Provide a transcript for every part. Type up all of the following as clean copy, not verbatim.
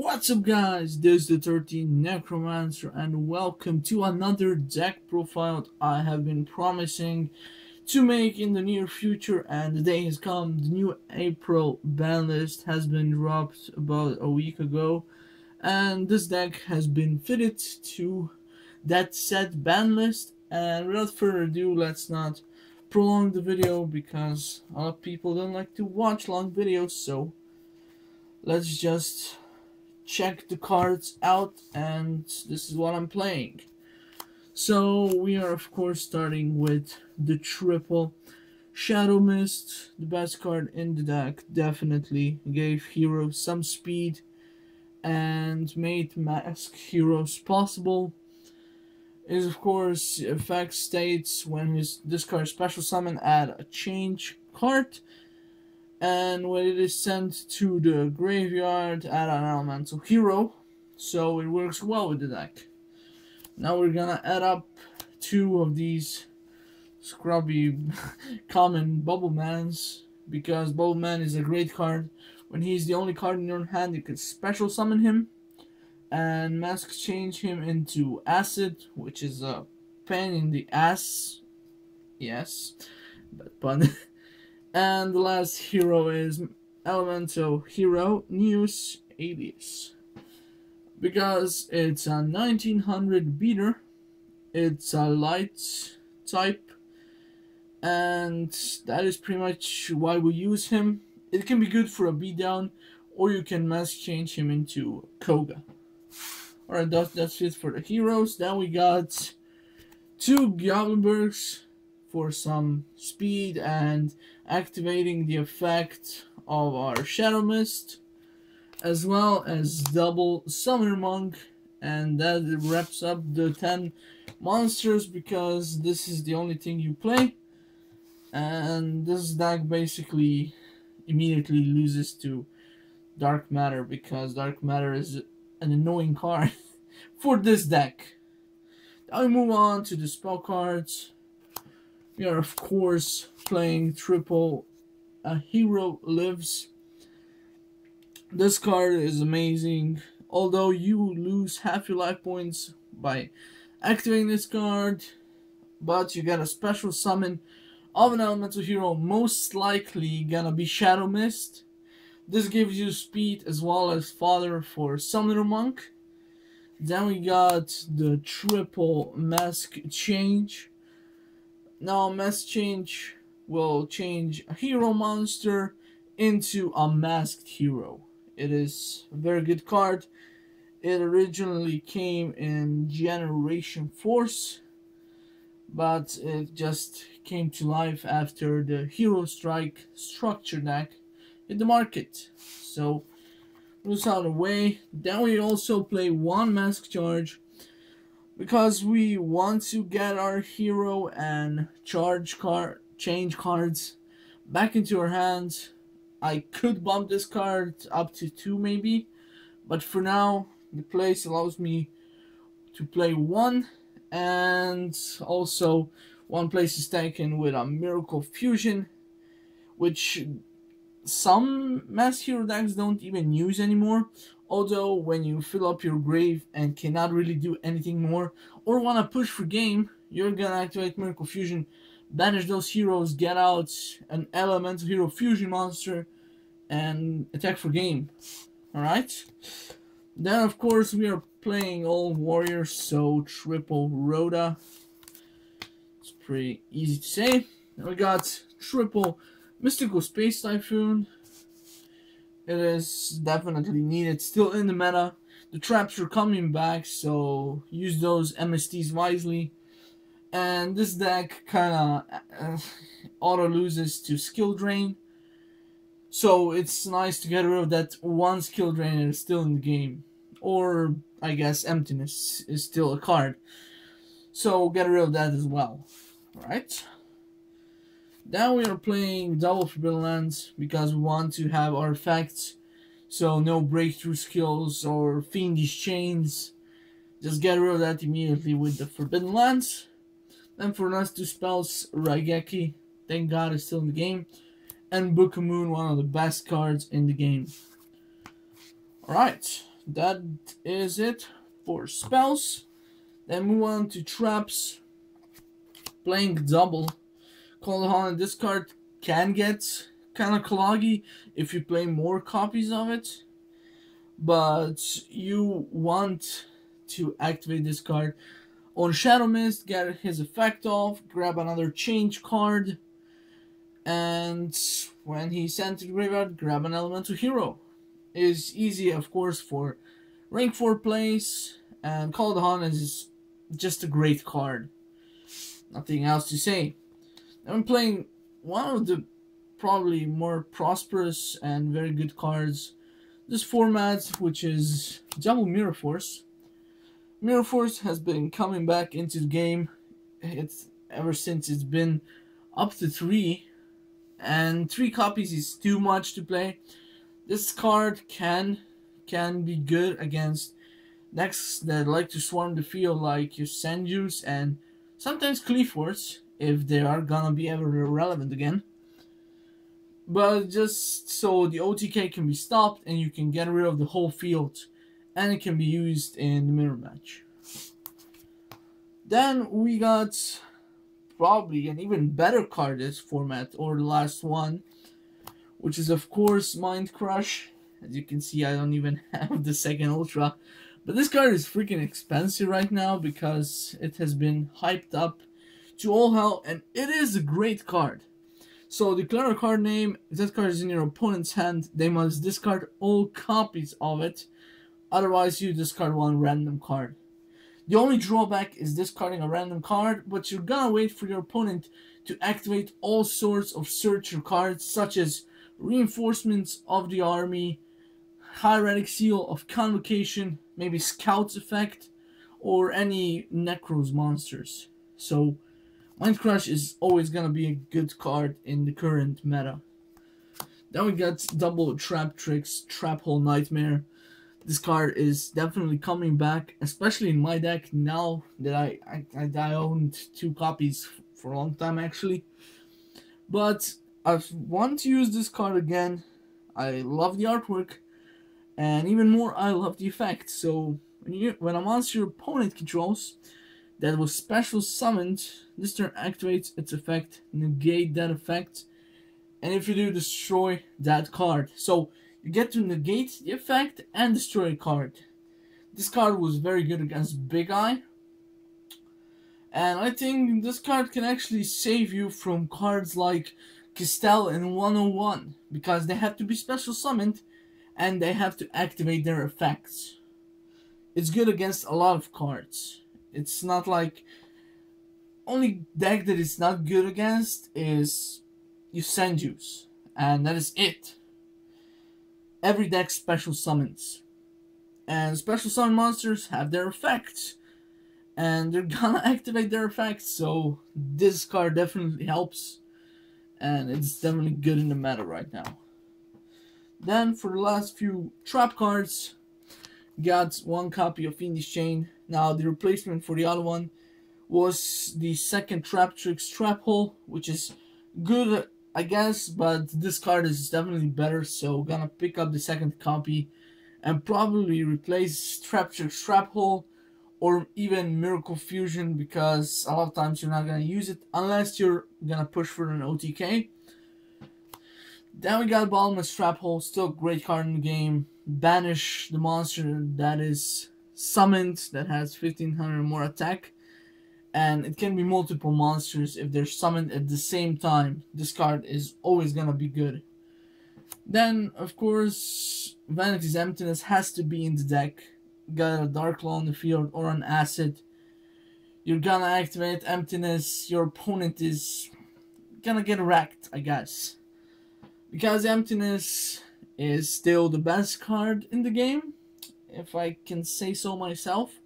What's up guys, this is the 13th Necromancer and welcome to another deck profile I have been promising to make in the near future, and the day has come. The new April ban list has been dropped about a week ago and this deck has been fitted to that set ban list, and without further ado, let's not prolong the video because a lot of people don't like to watch long videos, so let's just check the cards out, and this is what I'm playing. So we are of course starting with the triple Shadow Mist, the best card in the deck. Definitely gave heroes some speed and made mask heroes possible. Is of course effect states when his discard special summon, add a change card, and when it is sent to the graveyard, add an elemental hero. So it works well with the deck. Now we're gonna add up two of these scrubby common Bubblemans, because Bubbleman is a great card. When he's the only card in your hand, you can special summon him and mask change him into acid, which is a pain in the ass. Yes, but pun. And the last hero is elemental hero News Alius, because it's a 1900 beater, it's a light type, and that is pretty much why we use him. It can be good for a beatdown, or you can mask change him into Koga. Alright, that's it for the heroes. Then we got two Goblindberghs for some speed and activating the effect of our Shadow Mist, as well as double Summoner Monk, and that wraps up the 10 monsters, because this is the only thing you play, and this deck basically immediately loses to Dark Matter, because Dark Matter is an annoying card for this deck. Now we move on to the spell cards. We are of course playing triple A Hero Lives. This card is amazing. Although you lose half your life points by activating this card, but you get a special summon of an elemental hero, most likely gonna be Shadow Mist. This gives you speed as well as fodder for Summoner Monk. Then we got the triple mask change. Now mask change will change a hero monster into a masked hero. It is a very good card. It originally came in Generation Force, but it just came to life after the Hero Strike structure deck hit the market. So moves out of the way. Then we also play one mask charge, because we want to get our hero and change cards back into our hands. I could bump this card up to 2 maybe, but for now the place allows me to play 1, and also one place is taken with a Miracle Fusion, which some mass hero decks don't even use anymore. Although when you fill up your grave and cannot really do anything more, or want to push for game, you're gonna activate Miracle Fusion, banish those heroes, get out an elemental hero fusion monster, and attack for game. Alright? Then of course we are playing all warriors, so triple Rhoda. It's pretty easy to say. Then we got triple Mystical Space Typhoon. It is definitely needed, still in the meta. The traps are coming back, so use those MSTs wisely. And this deck kinda auto loses to skill drain, so it's nice to get rid of that one skill drain that is still in the game. Or I guess Emptiness is still a card, so get rid of that as well. Alright. Now we are playing double Forbidden Lands, because we want to have our effects, so no breakthrough skills or Fiendish Chains. Just get rid of that immediately with the Forbidden Lands. Then for the last 2 spells, Raigeki, thank God, is still in the game, and Book of Moon, one of the best cards in the game. Alright, that is it for spells. Then move on to traps. Playing double. Cold Holland, this card can get kind of cloggy if you play more copies of it. But you want to activate this card on Shadow Mist, get his effect off, grab another change card, and when he's sent to the graveyard, grab an elemental hero. It's easy, of course, for rank 4 plays, and Call the Hun is just a great card. Nothing else to say. I'm playing one of the probably more prosperous and very good cards this format, which is Double Mirror Force. Mirror Force has been coming back into the game. It's ever since it's been up to 3, and 3 copies is too much to play. This card can be good against decks that like to swarm the field, like your Senjus and sometimes Cleaforce, if they are gonna be ever relevant again. But just so the OTK can be stopped and you can get rid of the whole field, and it can be used in the mirror match. Then we got probably an even better card this format, or the last one, which is of course Mind Crush. As you can see, I don't even have the second Ultra, but this card is freaking expensive right now because it has been hyped up to all hell, and it is a great card. So declare a card name. If that card is in your opponent's hand, they must discard all copies of it. Otherwise, you discard one random card. The only drawback is discarding a random card, but you're gonna wait for your opponent to activate all sorts of searcher cards, such as Reinforcements of the Army, Hieratic Seal of Convocation, maybe Scout's Effect, or any Necros monsters. So Mind Crush is always gonna be a good card in the current meta. Then we got double Traptrix, Trap Hole Nightmare. This card is definitely coming back, especially in my deck now that I owned 2 copies for a long time actually. But I want to use this card again. I love the artwork, and even more I love the effect. So when a monster your opponent controls that was special summoned, this turn activates its effect, negate that effect, and if you do, destroy that card. So you get to negate the effect and destroy a card. This card was very good against Big Eye, and I think this card can actually save you from cards like Castel and 101, because they have to be special summoned and they have to activate their effects. It's good against a lot of cards. It's not like only deck that it's not good against is Senjus, and that is it. Every deck special summons, and special summon monsters have their effects, and they're gonna activate their effects. So this card definitely helps, and it's definitely good in the meta right now. Then for the last few trap cards, got 1 copy of Fiendish Chain. Now the replacement for the other one was the second Traptrix Trap Hole, which is good I guess, but this card is definitely better, so gonna pick up the second copy and probably replace Traptrix Trap Hole or even Miracle Fusion, because a lot of times you're not gonna use it unless you're gonna push for an OTK. Then we got Bottomless Trap Hole, still a great card in the game. Banish the monster that is summoned, that has 1500 or more attack, and it can be multiple monsters if they're summoned at the same time. This card is always gonna be good. Then, of course, Vanity's Emptiness has to be in the deck. Got a Dark Claw on the field or an Acid. You're gonna activate Emptiness, your opponent is gonna get wrecked, I guess. Because Emptiness is still the best card in the game, if I can say so myself.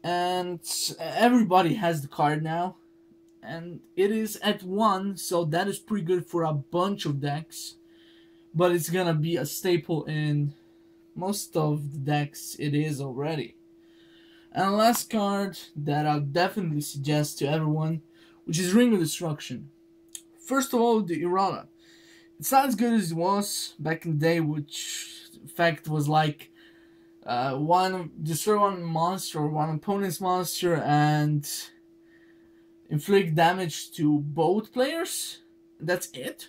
And everybody has the card now, and it is at 1, so that is pretty good for a bunch of decks, but it's gonna be a staple in most of the decks. It is already. And the last card that I'll definitely suggest to everyone, which is Ring of Destruction. First of all, the errata. It's not as good as it was back in the day, which effect was like Destroy one monster or one opponent's monster and inflict damage to both players. That's it.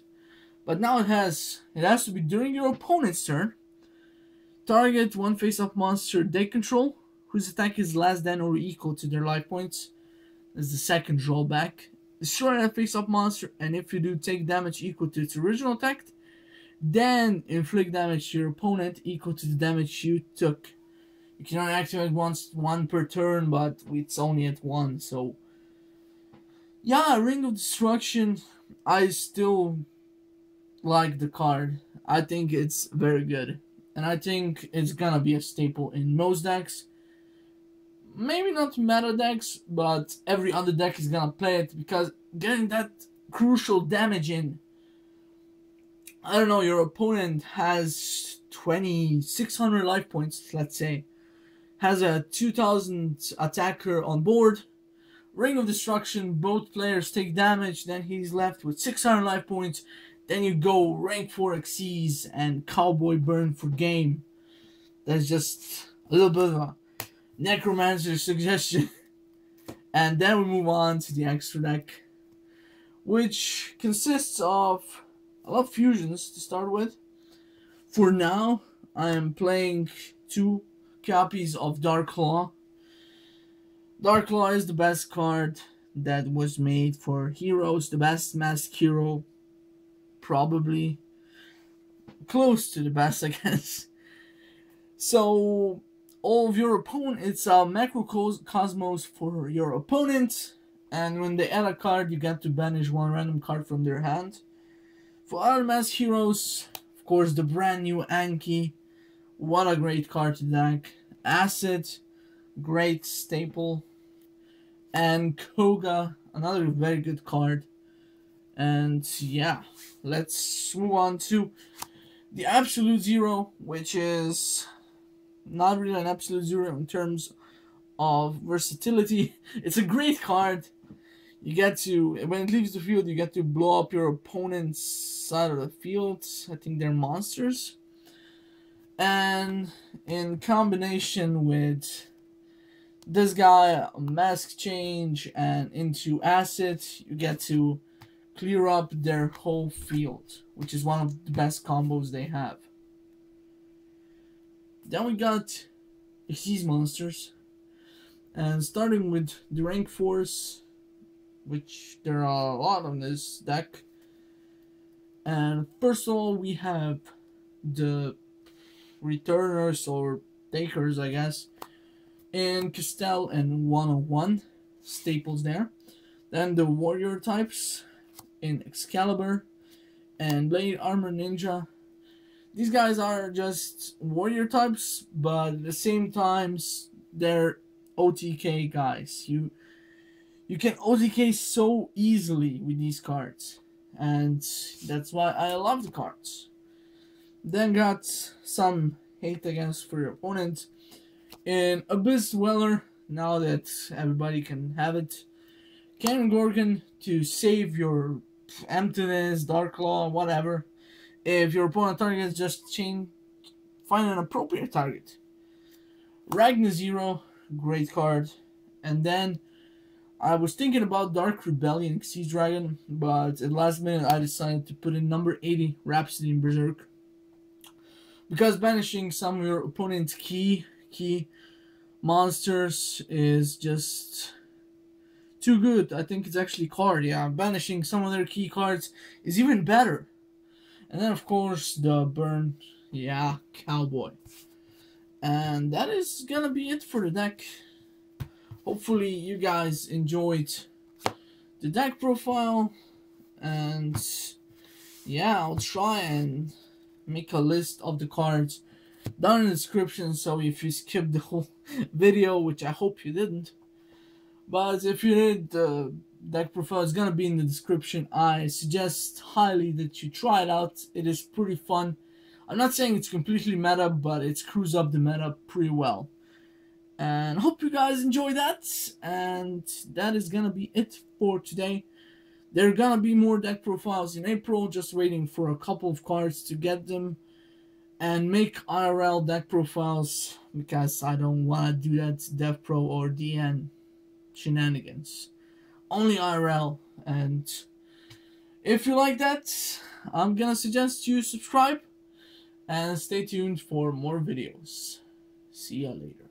But now it has to be during your opponent's turn. Target one face-up monster they control, whose attack is less than or equal to their life points. That's the second drawback. Destroy that face-up monster, and if you do, take damage equal to its original attack. Then inflict damage to your opponent equal to the damage you took. You can only activate one per turn, but it's only at one. So yeah, Ring of Destruction. I still like the card. I think it's very good, and I think it's gonna be a staple in most decks. Maybe not meta decks, but every other deck is gonna play it, because getting that crucial damage in. I don't know, your opponent has 2,600 life points, let's say. Has a 2,000 attacker on board. Ring of Destruction, both players take damage, then he's left with 600 life points. Then you go rank 4 Xyz and Cowboy Burn for game. That's just a little bit of a Necromancer suggestion. And then we move on to the extra deck, which consists of a lot of fusions to start with. For now, I am playing 2 copies of Dark Claw. Dark Claw is the best card that was made for heroes, the best mask hero, probably close to the best, I guess. So all of your opponent, it's a Macrocosmos for your opponent, and when they add a card, you get to banish one random card from their hand. For other mask heroes, of course, the brand new Anki. What a great card to deck. Acid, great staple. And Koga, another very good card. And yeah, let's move on to the Absolute Zero, which is not really an Absolute Zero in terms of versatility. It's a great card. You get to, when it leaves the field, you get to blow up your opponent's side of the field. I think they're monsters. And in combination with this guy, Mask Change, and into Acid, you get to clear up their whole field, which is one of the best combos they have. Then we got XYZ Monsters, and starting with the rank 4s, which there are a lot on this deck. And first of all, we have the returners or takers, I guess, in Castel and 101, staples there. Then the warrior types in Excalibur and Blade Armor Ninja. These guys are just warrior types, but at the same time they're OTK guys. You can OTK so easily with these cards, and that's why I love the cards. Then got some hate against for your opponent in Abyss Dweller, now that everybody can have it. Cannon Gorgon to save your Emptiness, Dark Claw, whatever. If your opponent targets, just find an appropriate target. Ragna Zero, great card. And then I was thinking about Dark Rebellion Xyz Dragon, but at last minute I decided to put in number 80, Rhapsody in Berserk. Because banishing some of your opponent's key monsters is just too good. I think it's actually card, yeah. Banishing some of their key cards is even better. And then of course the burn, yeah, Cowboy. And that is gonna be it for the deck. Hopefully you guys enjoyed the deck profile, and yeah, I'll try and make a list of the cards down in the description, so if you skipped the whole video, which I hope you didn't, but if you did, the deck profile is gonna be in the description. I suggest highly that you try it out. It is pretty fun. I'm not saying it's completely meta, but it screws up the meta pretty well. And hope you guys enjoy that. And that is gonna be it for today. There are gonna be more deck profiles in April, just waiting for a couple of cards to get them. and make IRL deck profiles, because I don't want to do that Dev Pro or DN shenanigans. Only IRL. And if you like that, I'm gonna suggest you subscribe and stay tuned for more videos. See ya later.